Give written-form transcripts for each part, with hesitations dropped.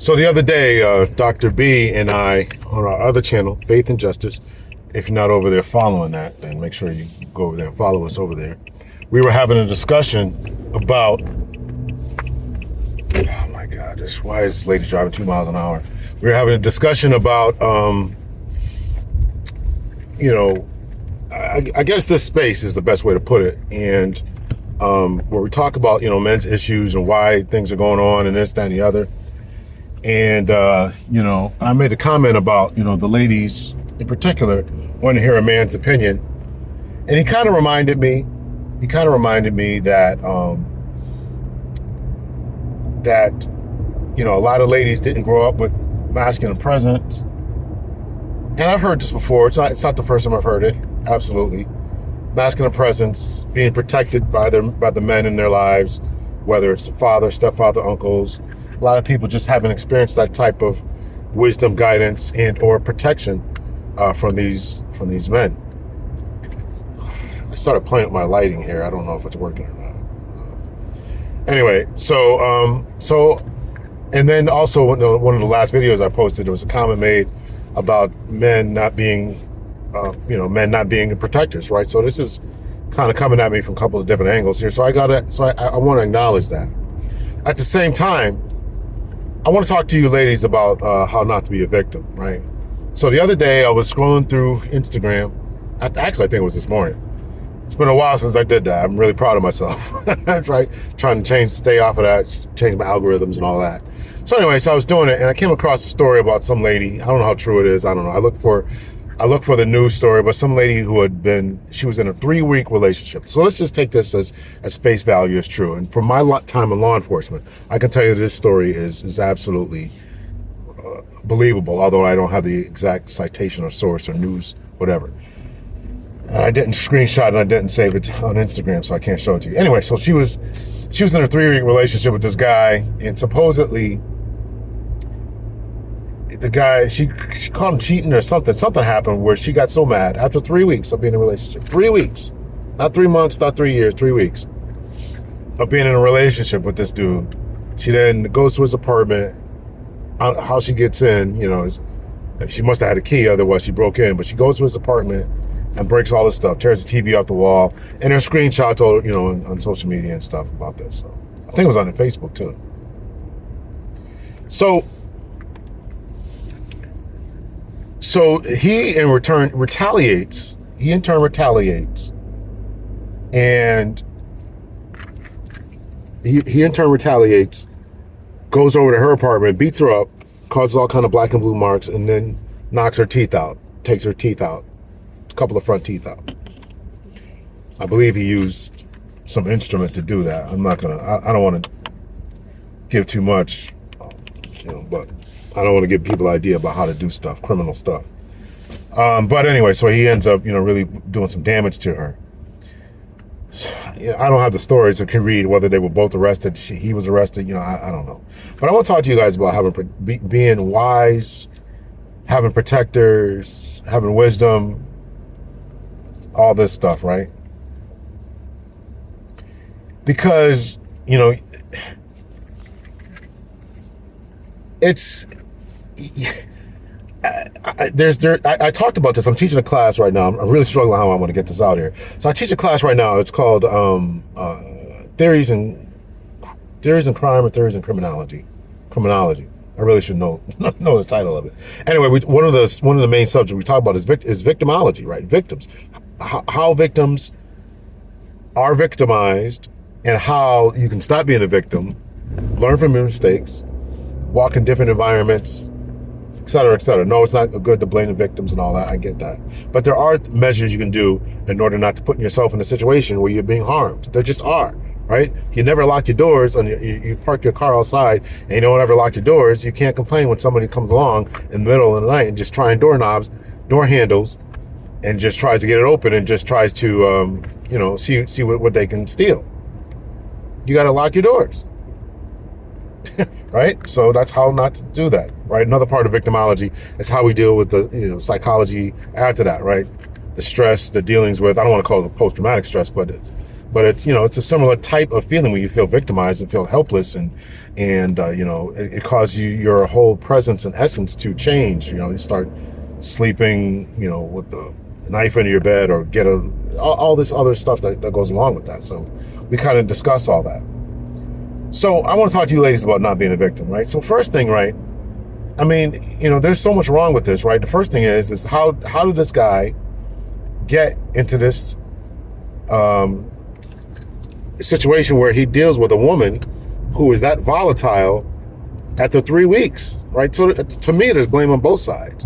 So the other day, Dr. B and I, on our other channel, Faith and Justice, if you're not over there following that, then make sure you go over there and follow us over there. We were having a discussion about, oh my God, why is this lady driving 2 miles an hour? We were having a discussion about, I guess this space is the best way to put it. And where we talk about, men's issues and why things are going on and this, that, and the other. And, I made a comment about, the ladies in particular want to hear a man's opinion. And he kind of reminded me that, a lot of ladies didn't grow up with masculine presence. And I've heard this before. It's not the first time I've heard it. Absolutely. Masculine presence, being protected by the men in their lives, whether it's the father, stepfather, uncles. A lot of people just haven't experienced that type of wisdom, guidance, and or protection from these men. I started playing with my lighting here. I don't know if it's working or not. Anyway, so and then also one of the last videos I posted, there was a comment made about men not being, protectors, right? So this is kind of coming at me from a couple of different angles here. So I want to acknowledge that. At the same time, I want to talk to you ladies about how not to be a victim, right? So the other day I was scrolling through Instagram. Actually, I think it was this morning. It's been a while since I did that. I'm really proud of myself, right? Trying to stay off of that, change my algorithms and all that. So anyway, so I was doing it and I came across a story about some lady. I don't know how true it is. I don't know. I look for the news story, but some lady who she was in a 3-week relationship. So let's just take this as face value as true. And from my time in law enforcement, I can tell you this story is absolutely believable, although I don't have the exact citation or source or news, whatever. And I didn't screenshot and I didn't save it on Instagram, so I can't show it to you. Anyway, so she was in a 3-week relationship with this guy, and supposedly the guy, she caught him cheating or something. Something happened where she got so mad after 3 weeks of being in a relationship. 3 weeks. Not 3 months, not 3 years, 3 weeks of being in a relationship with this dude. She then goes to his apartment. How she gets in, she must have had a key, otherwise she broke in. But she goes to his apartment and breaks all this stuff, tears the TV off the wall, and there's screenshots, on social media and stuff about this. So I think it was on Facebook too. So he in turn retaliates, and he in turn retaliates, goes over to her apartment, beats her up, causes all kind of black and blue marks, and then knocks her teeth out, takes her teeth out, a couple of front teeth out. I believe he used some instrument to do that. I don't want to give too much, but I don't want to give people an idea about how to do stuff, criminal stuff. But anyway, so he ends up, really doing some damage to her. I don't have the stories, so can read whether they were both arrested. He was arrested, I don't know. But I want to talk to you guys about being wise, having protectors, having wisdom, all this stuff, right? Because, it's... I talked about this. I'm teaching a class right now. I'm really struggling how I want to get this out here. So I teach a class right now. It's called Theories in Crime or Theories in Criminology. I really should know the title of it. Anyway, one of the main subjects we talk about is victimology, right? Victims, how victims are victimized, and how you can stop being a victim, learn from your mistakes, walk in different environments, et cetera, et cetera. No, it's not good to blame the victims and all that. I get that. But there are measures you can do in order not to put yourself in a situation where you're being harmed. There just are, right? If you never lock your doors and you park your car outside and you don't ever lock your doors, you can't complain when somebody comes along in the middle of the night and just trying door handles, and just tries to get it open and just tries to, see what they can steal. You got to lock your doors. Right? So that's how not to do that, right? Another part of victimology is how we deal with the psychology after that, right? The stress, the dealings with, I don't want to call it post-traumatic stress, but But it's, it's a similar type of feeling when you feel victimized and feel helpless, and it causes your whole presence and essence to change. You start sleeping, with the knife into your bed, or get all this other stuff that goes along with that. So we kind of discuss all that. So I want to talk to you ladies about not being a victim, right? So first thing, right? I mean, there's so much wrong with this, right? The first thing is how did this guy get into this situation where he deals with a woman who is that volatile after 3 weeks, right? So to me, there's blame on both sides.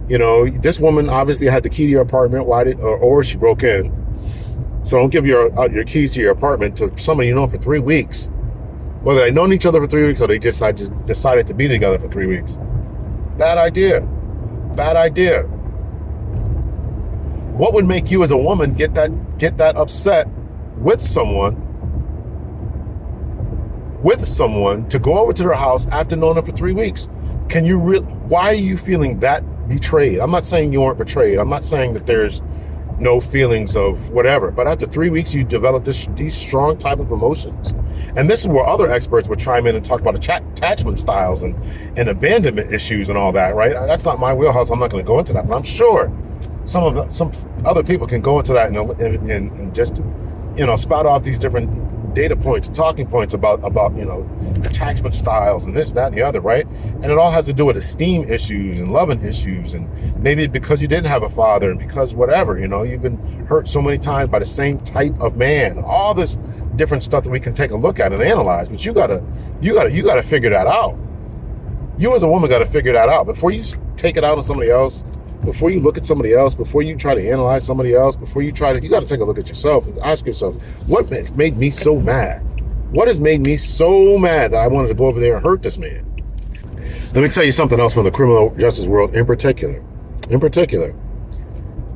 This woman obviously had the key to your apartment. Or she broke in. So don't give your keys to your apartment to somebody you know for 3 weeks. Whether they known each other for 3 weeks or they just decided to be together for 3 weeks. Bad idea. Bad idea. What would make you as a woman get that upset with someone to go over to their house after knowing them for 3 weeks? Why are you feeling that betrayed? I'm not saying you weren't betrayed. I'm not saying that there's no feelings of whatever, but after 3 weeks you develop these strong type of emotions. And this is where other experts would chime in and talk about attachment styles and abandonment issues and all that, right? That's not my wheelhouse. I'm not going to go into that, but I'm sure some other people can go into that and just spout off these different data points, talking points about attachment styles and this, that, and the other, right? And it all has to do with esteem issues and loving issues, and maybe because you didn't have a father, and because whatever, you've been hurt so many times by the same type of man. All this different stuff that we can take a look at and analyze, but you gotta figure that out. You as a woman got to figure that out before you take it out on somebody else. Before you look at somebody else, before you try to analyze somebody else, you got to take a look at yourself and ask yourself, what made me so mad? What has made me so mad that I wanted to go over there and hurt this man? Let me tell you something else from the criminal justice world in particular.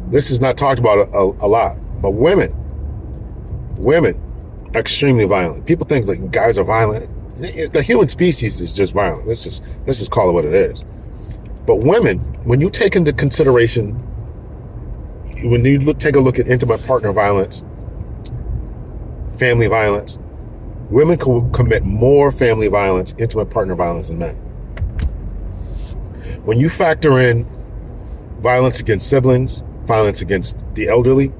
This is not talked about a lot, but women are extremely violent. People think that guys are violent. The human species is just violent. Let's just call it what it is. But women, when you take into consideration, when you take a look at intimate partner violence, family violence, women can commit more family violence, intimate partner violence than men. When you factor in violence against siblings, violence against the elderly,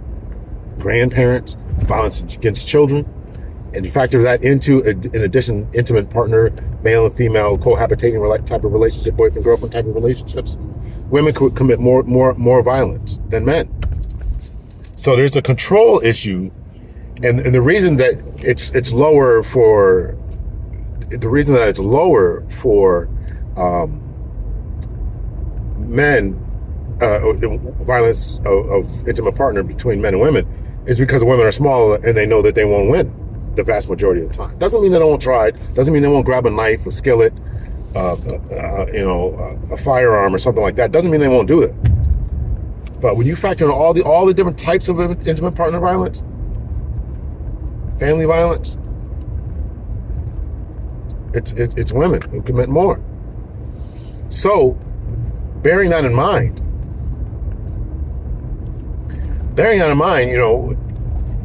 grandparents, violence against children, and you factor that into, in addition, intimate partner, male and female cohabitating type of relationship, boyfriend, girlfriend type of relationships, women could commit more violence than men. So there's a control issue, and the reason that it's lower for men, violence of intimate partner between men and women, is because the women are smaller and they know that they won't win the vast majority of the time. Doesn't mean they don't try. Doesn't mean they won't grab a knife, a skillet, a firearm or something like that. Doesn't mean they won't do it. But when you factor in all the different types of intimate partner violence, family violence, it's women who commit more. So, bearing that in mind,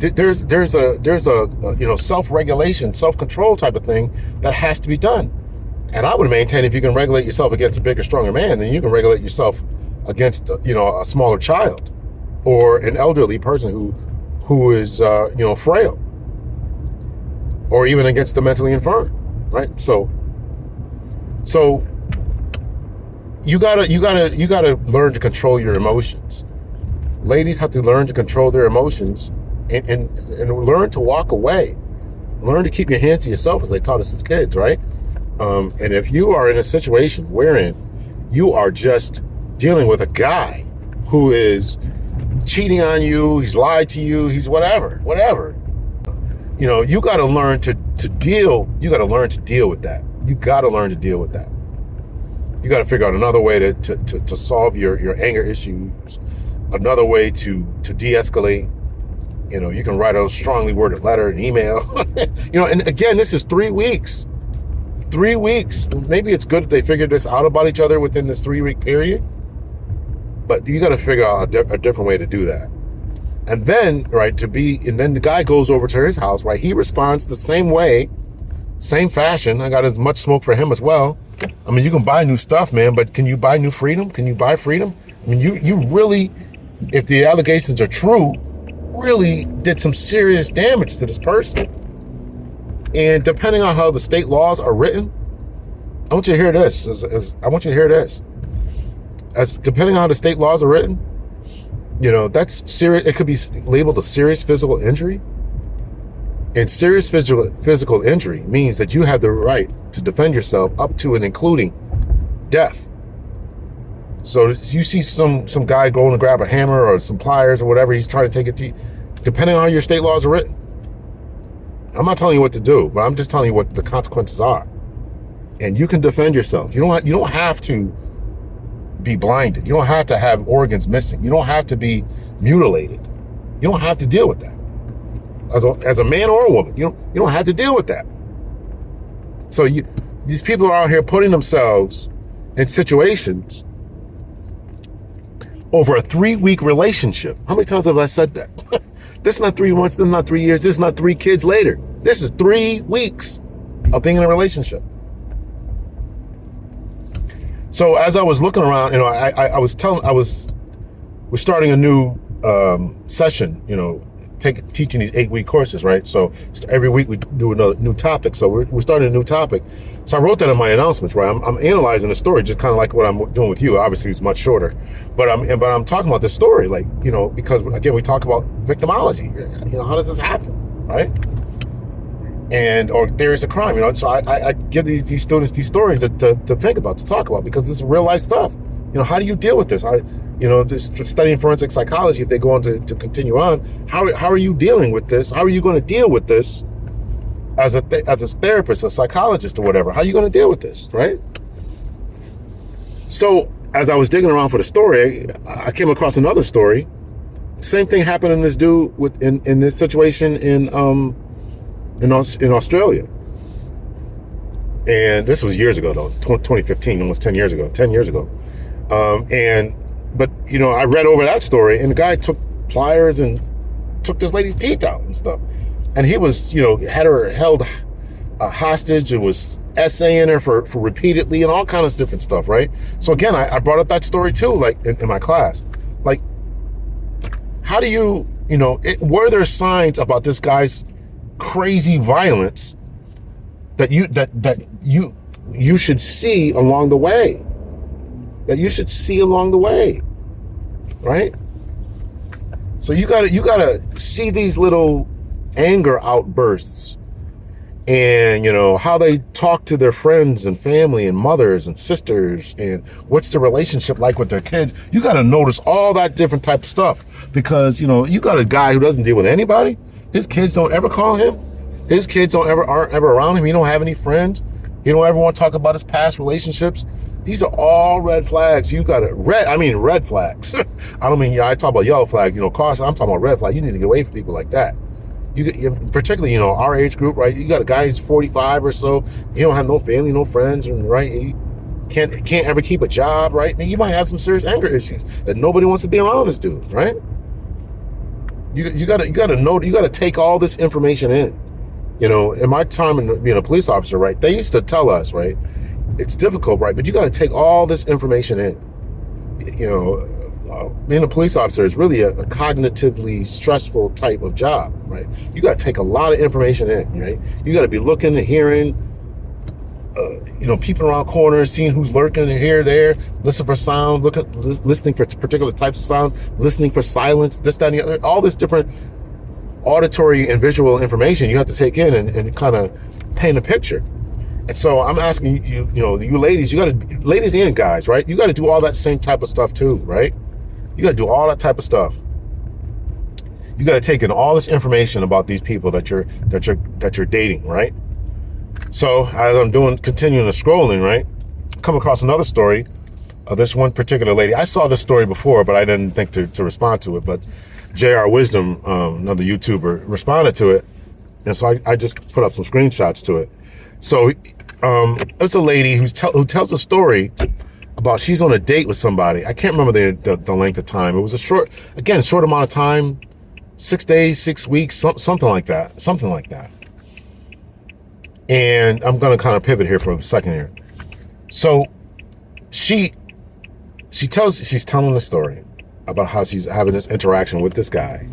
there's a self-regulation, self-control type of thing that has to be done. And I would maintain if you can regulate yourself against a bigger, stronger man, then you can regulate yourself against a smaller child or an elderly person who is frail, or even against the mentally infirm, right? So you gotta learn to control your emotions. Ladies have to learn to control their emotions and learn to walk away. Learn to keep your hands to yourself, as they taught us as kids, right? And if you are in a situation wherein you are just dealing with a guy who is cheating on you, he's lied to you, he's whatever, you got to learn to deal with that. You got to learn to deal with that. You got to figure out another way to solve your anger issues, another way to de-escalate. You can write a strongly worded letter, an email. And again, this is 3 weeks. 3 weeks. Maybe it's good that they figured this out about each other within this 3 week period. But you got to figure out a different way to do that. And then, right, and then the guy goes over to his house, right? He responds the same way, same fashion. I got as much smoke for him as well. I mean, you can buy new stuff, man, but can you buy new freedom? Can you buy freedom? I mean, you really, if the allegations are true, really did some serious damage to this person. And depending on how the state laws are written, I want you to hear this. I want you to hear this. As depending on how the state laws are written, that's serious. It could be labeled a serious physical injury. And serious physical injury means that you have the right to defend yourself up to and including death. So you see some guy going to grab a hammer or some pliers or whatever, he's trying to take it to you, depending on how your state laws are written. I'm not telling you what to do, but I'm just telling you what the consequences are. And you can defend yourself. You don't have to be blinded. You don't have to have organs missing. You don't have to be mutilated. You don't have to deal with that. As a man or a woman, you don't have to deal with that. So these people are out here putting themselves in situations over a 3-week relationship. How many times have I said that? This is not 3 months, this is not 3 years, this is not 3 kids later. This is 3 weeks of being in a relationship. So as I was looking around, we're starting a new session, teaching these 8-week courses, right? So every week we do another new topic. So we're starting a new topic. So I wrote that in my announcements, right? I'm analyzing the story, just kind of like what I'm doing with you. Obviously, it's much shorter, but I'm talking about the story, like, because again, we talk about victimology. How does this happen, right? Or theories of crime, So I give these students these stories to think about, to talk about, because this is real life stuff. How do you deal with this? Just studying forensic psychology, if they go on to continue on, how are you dealing with this? How are you going to deal with this as a therapist, a psychologist, or whatever? How are you going to deal with this, right? So as I was digging around for the story, I came across another story. Same thing happened in this dude in this situation in Australia. And this was years ago, though, 2015, almost 10 years ago. But I read over that story, and the guy took pliers and took this lady's teeth out and stuff. And he was, had her held hostage and was essaying her for repeatedly and all kinds of different stuff, right? So again, I brought up that story too, like in my class. Like, how do you, were there signs about this guy's crazy violence that you should see along the way? Right? So you gotta see these little anger outbursts, and how they talk to their friends and family and mothers and sisters, and what's the relationship like with their kids. You gotta notice all that different type of stuff, because you got a guy who doesn't deal with anybody. His kids don't ever call him. His kids aren't ever around him. He don't have any friends. He don't ever want to talk about his past relationships. These are all red flags. You got red flags. I don't mean, I talk about yellow flags, caution. I'm talking about red flags. You need to get away from people like that. Particularly, our age group, right? You got a guy who's 45 or so. He don't have no family, no friends, and right? He can't ever keep a job, right? And he might have some serious anger issues that nobody wants to be around this dude, right? You gotta know. You gotta take all this information in. In my time in being a police officer, right? They used to tell us, right? It's difficult, right? But you got to take all this information in. Being a police officer is really a cognitively stressful type of job, right? You got to take a lot of information in, right? You got to be looking and hearing, peeping around corners, seeing who's lurking here, there, listen for sound, listening for particular types of sounds, listening for silence, this, that, and the other, all this different auditory and visual information you have to take in and kind of paint a picture. And so I'm asking you, you ladies, ladies and guys, right? You got to do all that same type of stuff too, right? You got to do all that type of stuff. You got to take in all this information about these people that you're dating, right? So as I'm continuing to scrolling, right, come across another story of this one particular lady. I saw this story before, but I didn't think to respond to it. But JR Wisdom, another YouTuber, responded to it, and so I just put up some screenshots to it. So it's a lady who tells a story about she's on a date with somebody. I can't remember the length of time. It was a short amount of time, 6 days, 6 weeks, something like that, something like that. And I'm going to kind of pivot here for a second here. So she's telling the story about how she's having this interaction with this guy,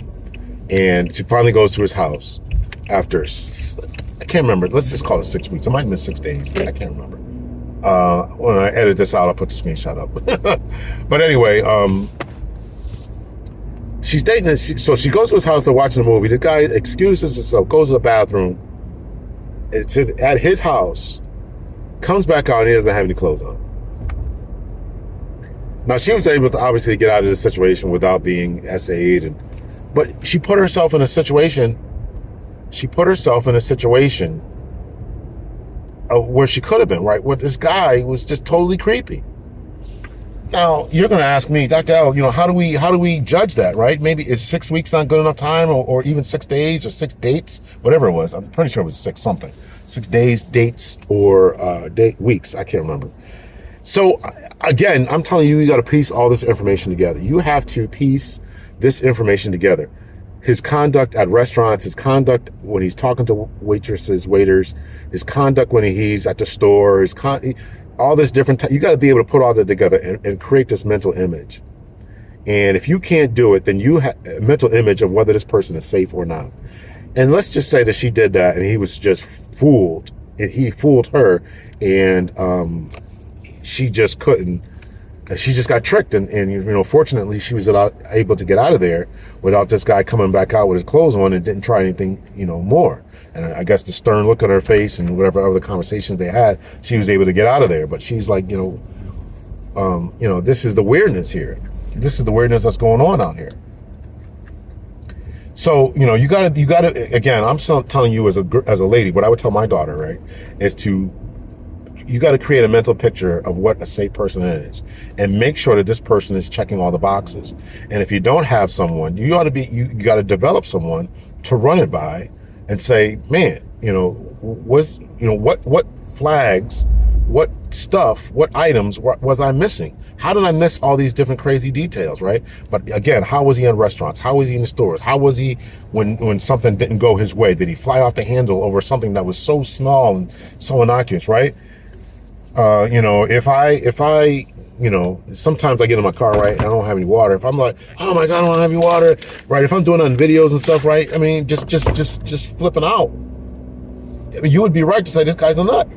and she finally goes to his house after, I can't remember, let's just call it 6 weeks. It might have been 6 days. I can't remember. When I edit this out, I'll put the screenshot up. But anyway, she's dating this, so she goes to his house, they're watching the movie. The guy excuses himself, goes to the bathroom. It's at his house, comes back out, and he doesn't have any clothes on. Now, she was able to obviously get out of the situation without being SA'd, but she put herself in a situation, where she could have been, right? Where this guy was just totally creepy. Now, you're going to ask me, Dr. L, how do we judge that, right? Maybe is 6 weeks not good enough time, or even 6 days or 6 dates, whatever it was. I'm pretty sure it was 6 something. 6 days, dates, or weeks. I can't remember. So again, I'm telling you, you got to piece all this information together. You have to piece this information together. His conduct at restaurants, his conduct when he's talking to waitresses, waiters, his conduct when he's at the store, all this different, you got to be able to put all that together and create this mental image. And if you can't do it, then you have a mental image of whether this person is safe or not. And let's just say that she did that and he was just fooled, and he fooled her, and she just couldn't. She just got tricked, and fortunately, she was able to get out of there without this guy coming back out with his clothes on and didn't try anything, more. And I guess the stern look on her face and whatever other conversations they had, she was able to get out of there. But she's like, this is the weirdness here. This is the weirdness that's going on out here. So, you gotta, again, I'm still telling you as a lady, what I would tell my daughter, right, is you got to create a mental picture of what a safe person is, and make sure that this person is checking all the boxes. And if you don't have someone, you got to develop someone to run it by and say, man, what flags, what stuff, what items was I missing? How did I miss all these different crazy details, right? But again, how was he in restaurants? How was he in the stores? How was he when something didn't go his way? Did he fly off the handle over something that was so small and so innocuous, right? If I, sometimes I get in my car, right, and I don't have any water. If I'm like, oh my God, I don't have any water, right? If I'm doing it on videos and stuff, right? I mean, just flipping out. I mean, you would be right to say this guy's a nut,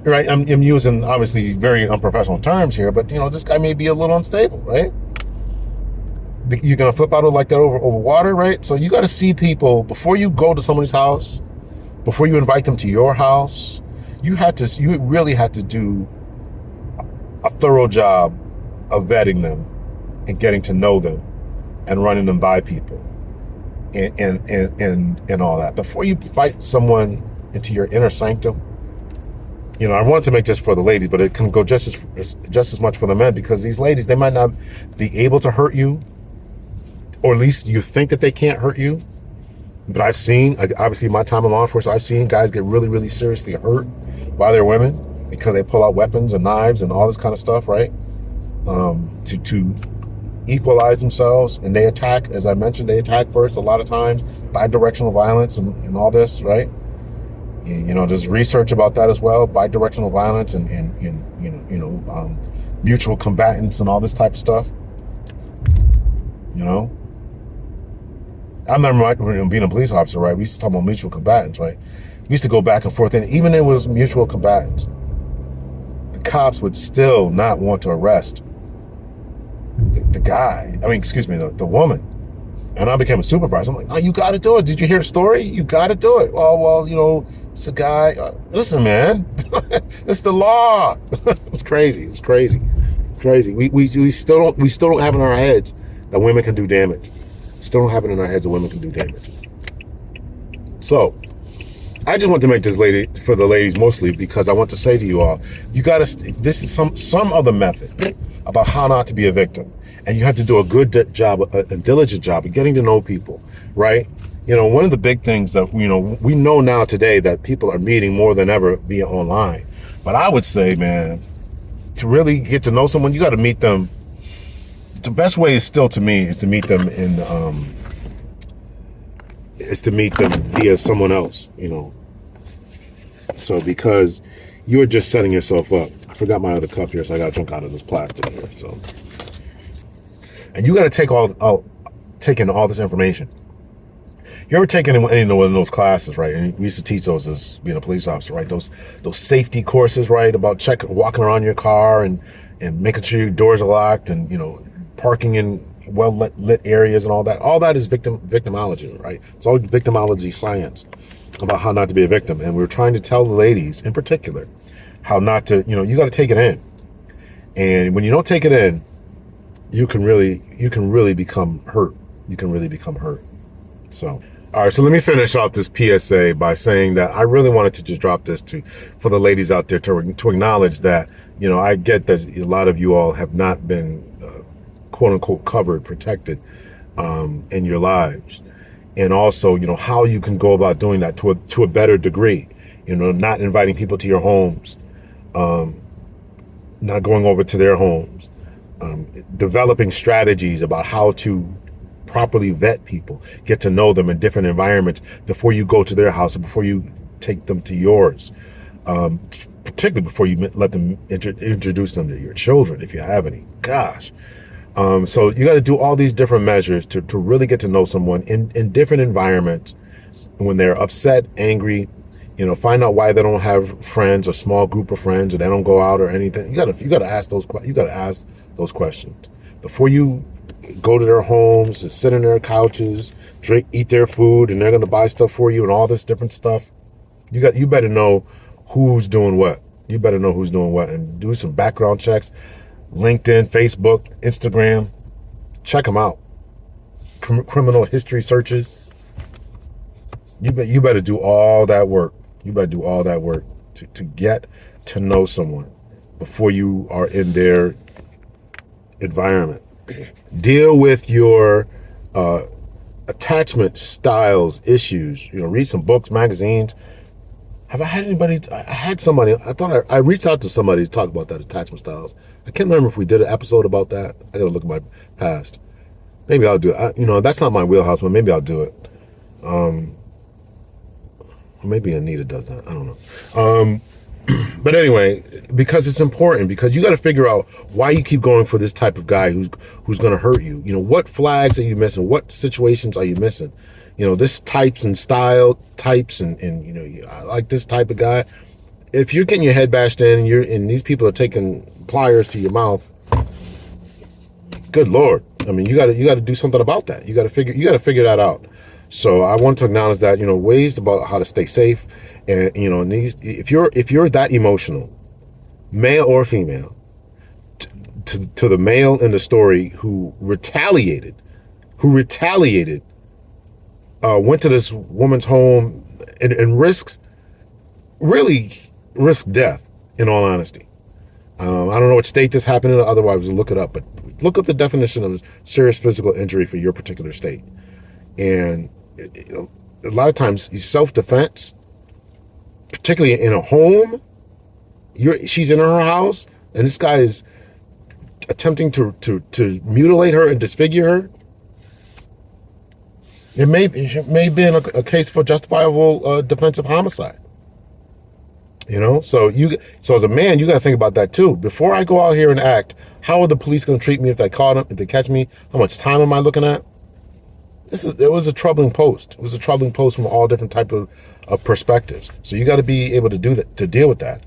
right? I'm using obviously very unprofessional terms here, but this guy may be a little unstable, right? You're gonna flip out like that over water, right? So you got to see people before you go to somebody's house, before you invite them to your house. You really had to do a thorough job of vetting them and getting to know them and running them by people and all that before you invite someone into your inner sanctum. I wanted to make this for the ladies, but it can go just as much for the men, because these ladies, they might not be able to hurt you, or at least you think that they can't hurt you. But I've seen, obviously, my time in law enforcement, I've seen guys get really, really seriously hurt by their women because they pull out weapons and knives and all this kind of stuff, right? To equalize themselves, and they attack, as I mentioned, they attack first a lot of times, bi-directional violence and all this, right? There's research about that as well, bi-directional violence and mutual combatants and all this type of stuff. I remember being a police officer, right? We used to talk about mutual combatants, right? We used to go back and forth, and even if it was mutual combatants, the cops would still not want to arrest the guy. I mean, excuse me, the woman. And I became a supervisor. I'm like, oh, you got to do it. Did you hear the story? You got to do it. Well, it's a guy. Listen, man, it's the law. It was crazy. It was crazy. We still don't have in our heads that women can do damage. Still don't have it in our heads that women can do damage. So I just want to make this for the ladies mostly, because I want to say to you all, you got to, this is some other method about how not to be a victim. And you have to do a good job, a diligent job of getting to know people, right? One of the big things that, we know now today that people are meeting more than ever via online. But I would say, man, to really get to know someone, you got to meet them. The best way is still, to me, is to meet them is to meet them via someone else, So because you're just setting yourself up. I forgot my other cup here, so I got to drink out of this plastic here. So, and you got to take in all this information. You ever taken any one of those classes, right? And we used to teach those as being a police officer, right? Those safety courses, right? About walking around your car and making sure your doors are locked, and parking in well lit areas and all that. All that is victimology, right? It's all victimology science about how not to be a victim. And we're trying to tell the ladies in particular how not to, you got to take it in. And when you don't take it in, you can really become hurt. You can really become hurt. So, all right, so let me finish off this PSA by saying that I really wanted to just drop this for the ladies out there to acknowledge that, I get that a lot of you all have not been quote unquote covered, protected in your lives. And also, how you can go about doing that to a better degree, not inviting people to your homes, not going over to their homes, developing strategies about how to properly vet people, get to know them in different environments before you go to their house or before you take them to yours, particularly before you let them introduce them to your children, if you have any. Gosh. So you got to do all these different measures to really get to know someone in different environments. When they're upset, angry, find out why they don't have friends or small group of friends, or they don't go out or anything. You got to ask those questions before you go to their homes and sit in their couches, eat their food, and they're going to buy stuff for you and all this different stuff. You better know who's doing what. You better know who's doing what, and do some background checks. LinkedIn, Facebook, Instagram, check them out. Criminal history searches. You better do all that work. You better do all that work to get to know someone before you are in their environment. Deal with your attachment styles issues. Read some books, magazines. Have I had anybody? I had somebody. I thought I reached out to somebody to talk about that attachment styles. I can't remember if we did an episode about that. I gotta look at my past. Maybe I'll do it. That's not my wheelhouse, but maybe I'll do it. Or maybe Anita does that. I don't know. But anyway, because it's important, because you got to figure out why you keep going for this type of guy who's going to hurt you. What flags are you missing? What situations are you missing? This types and style types and I like this type of guy. If you're getting your head bashed in and these people are taking pliers to your mouth, good Lord. I mean, you got to do something about that. You got to figure that out. So I want to acknowledge that, ways about how to stay safe. And, if you're that emotional, male or female, to the male in the story who retaliated, went to this woman's home and risked death, in all honesty. I don't know what state this happened in, otherwise look it up, but look up the definition of serious physical injury for your particular state. And a lot of times, self-defense, particularly in a home, she's in her house, and this guy is attempting to mutilate her and disfigure her. It may be in a case for justifiable defensive homicide. So as a man, you got to think about that too. Before I go out here and act, how are the police going to treat me if they catch me? How much time am I looking at? It was a troubling post. It was a troubling post from all different type of perspectives. So you got to be able to do that, to deal with that.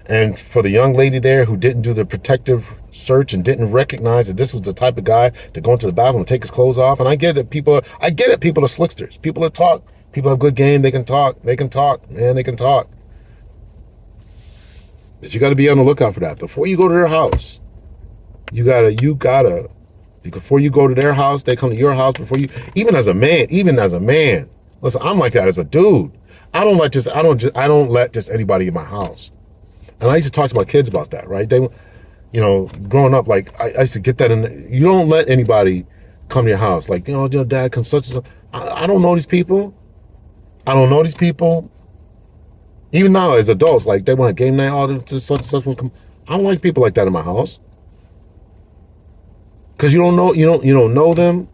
And for the young lady there who didn't do the protective search and didn't recognize that this was the type of guy to go into the bathroom and take his clothes off. And I get it. People are slicksters. People that talk. People have good game. They can talk. Man, they can talk. But you got to be on the lookout for that. Before you go to their house, before you go to their house, they come to your house. Even as a man, listen, I'm like that as a dude. I don't let just anybody in my house. And I used to talk to my kids about that, right? They, growing up, like I used to get that in. You don't let anybody come to your house. Like, Dad, can such and such. I don't know these people. Even now as adults, like they want a game night, such and such. I don't like people like that in my house. Because you don't know them.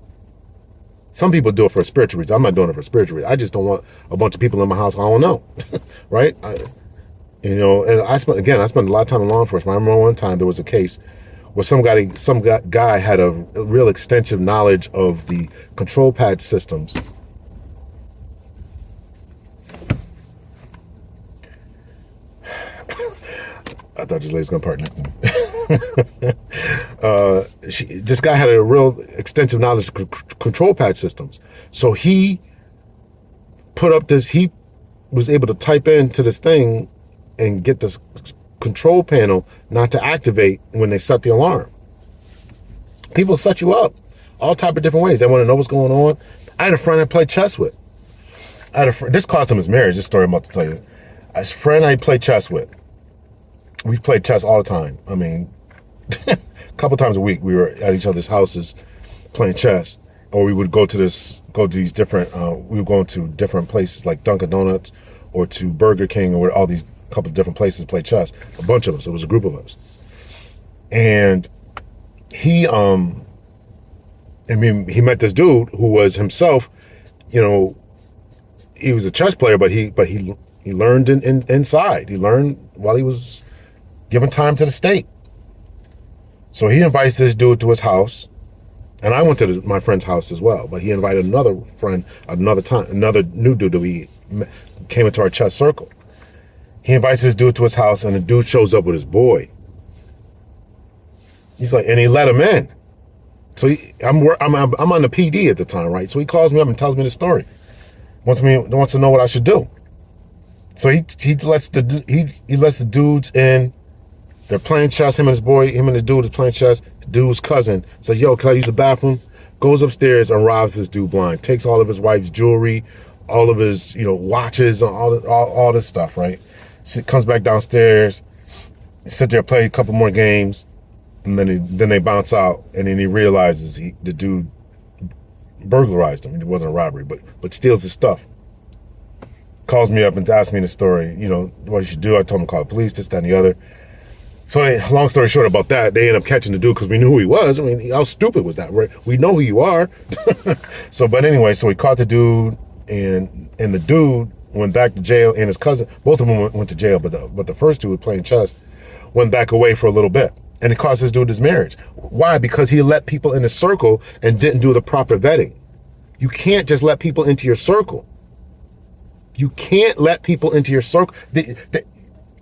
Some people do it for a spiritual reason. I'm not doing it for a spiritual reason. I just don't want a bunch of people in my house I don't know, right? And I spent a lot of time in law enforcement. I remember one time there was a case where some guy had a real extensive knowledge of the control pad systems. I thought this lady's gonna partner. This guy had a real extensive knowledge of control pad systems. So he was able to type into this thing and get this control panel not to activate when they set the alarm. People set you up all type of different ways. They want to know what's going on. I had a friend I played chess with. This cost him his marriage. This story I'm about to tell you. A friend I played chess with. We played chess all the time. I mean, a couple times a week we were at each other's houses playing chess, or we would go to these different. We were going to different places like Dunkin' Donuts or to Burger King or all these couple of different places to play chess. A bunch of us. It was a group of us, and he met this dude who was himself, he was a chess player, but he learned inside. He learned while he was giving time to the state. So he invites this dude to his house, and I went to my friend's house as well. But he invited another friend another new dude that we came into our chess circle. He invites this dude to his house, and the dude shows up with his boy. He's like, and he let him in. So I'm on the PD at the time, right? So he calls me up and tells me the story. Wants to know what I should do. So he lets the dudes in. They're playing chess. Him and the dude is playing chess. The dude's cousin says, "Yo, can I use the bathroom?" Goes upstairs and robs this dude blind. Takes all of his wife's jewelry, all of his watches, all this stuff, right? Comes back downstairs, sit there, play a couple more games, and then they bounce out, and then he realizes the dude burglarized him. It wasn't a robbery, but steals his stuff. Calls me up and asks me the story. What he should do. I told him to call the police, this, that, and the other. So long story short about that, they end up catching the dude because we knew who he was. I mean, how stupid was that? Right? We know who you are. So we caught the dude, and the dude went back to jail, and his cousin, both of them went to jail, but the first dude playing chess went back away for a little bit. And it cost this dude his marriage. Why? Because he let people in his circle and didn't do the proper vetting. You can't just let people into your circle. You can't let people into your circle.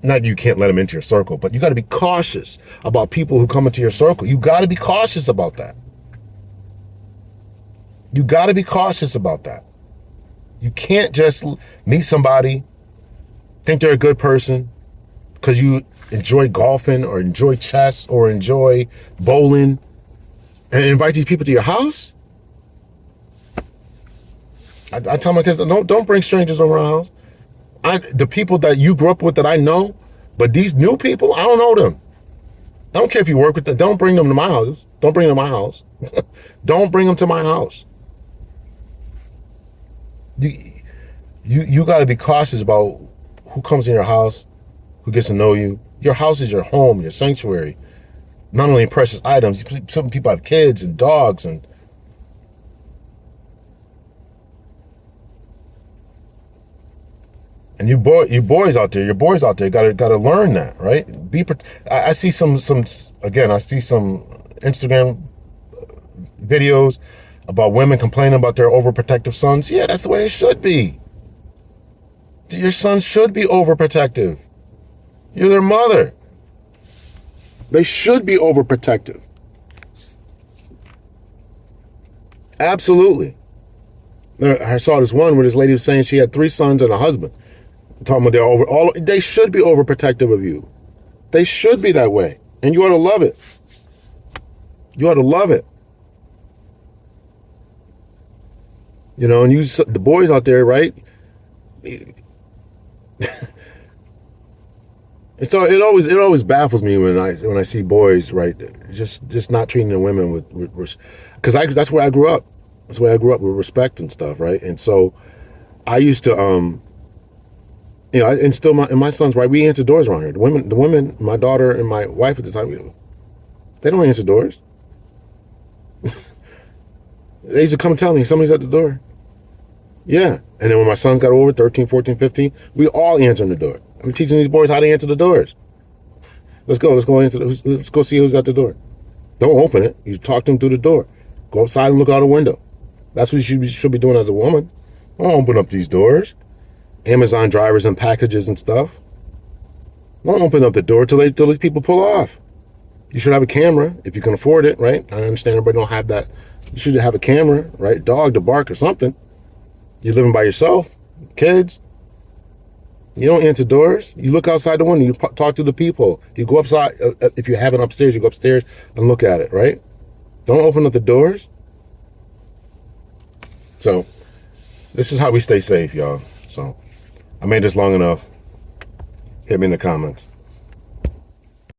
Not you can't let them into your circle, but you got to be cautious about people who come into your circle. You got to be cautious about that. You got to be cautious about that. You can't just meet somebody, think they're a good person because you enjoy golfing or enjoy chess or enjoy bowling and invite these people to your house. I tell my kids, don't bring strangers over our house. The people that you grew up with that I know, but these new people, I don't know them. I don't care if you work with them. Don't bring them to my house. Don't bring them to my house. Don't bring them to my house. You got to be cautious about who comes in your house, who gets to know you. Your house is your home, your sanctuary. Not only precious items. Some people have kids and dogs and. And you boys out there gotta learn that, right? I see some Instagram videos about women complaining about their overprotective sons. Yeah, that's the way they should be. Your sons should be overprotective. You're their mother. They should be overprotective. Absolutely. I saw this one where this lady was saying she had 3 sons and a husband. Talking about they should be overprotective of you. They should be that way. And you ought to love it. You ought to love it. And the boys out there, right? So it always baffles me when I see boys, right, just not treating the women with because that's where I grew up. That's where I grew up with respect and stuff, right? And so I used to I instill my sons, right? We answer doors around here. The women, my daughter and my wife at the time, they don't answer doors. They used to come tell me somebody's at the door. Yeah. And then when my sons got over 13, 14, 15, we all answering the door. I'm teaching these boys how to answer the doors. Let's go. Let's go see who's at the door. Don't open it. You talk to them through the door. Go outside and look out a window. That's what you should be doing as a woman. Don't open up these doors. Amazon drivers and packages and stuff. Don't open up the door till these people pull off. You should have a camera if you can afford it, right? I understand everybody don't have that. You should have a camera, right? Dog to bark or something. You're living by yourself, kids. You don't answer doors. You look outside the window. You talk to the people. You go upside. If you have it upstairs, you go upstairs and look at it, right? Don't open up the doors. So this is how we stay safe, y'all. So I made this long enough. Hit me in the comments.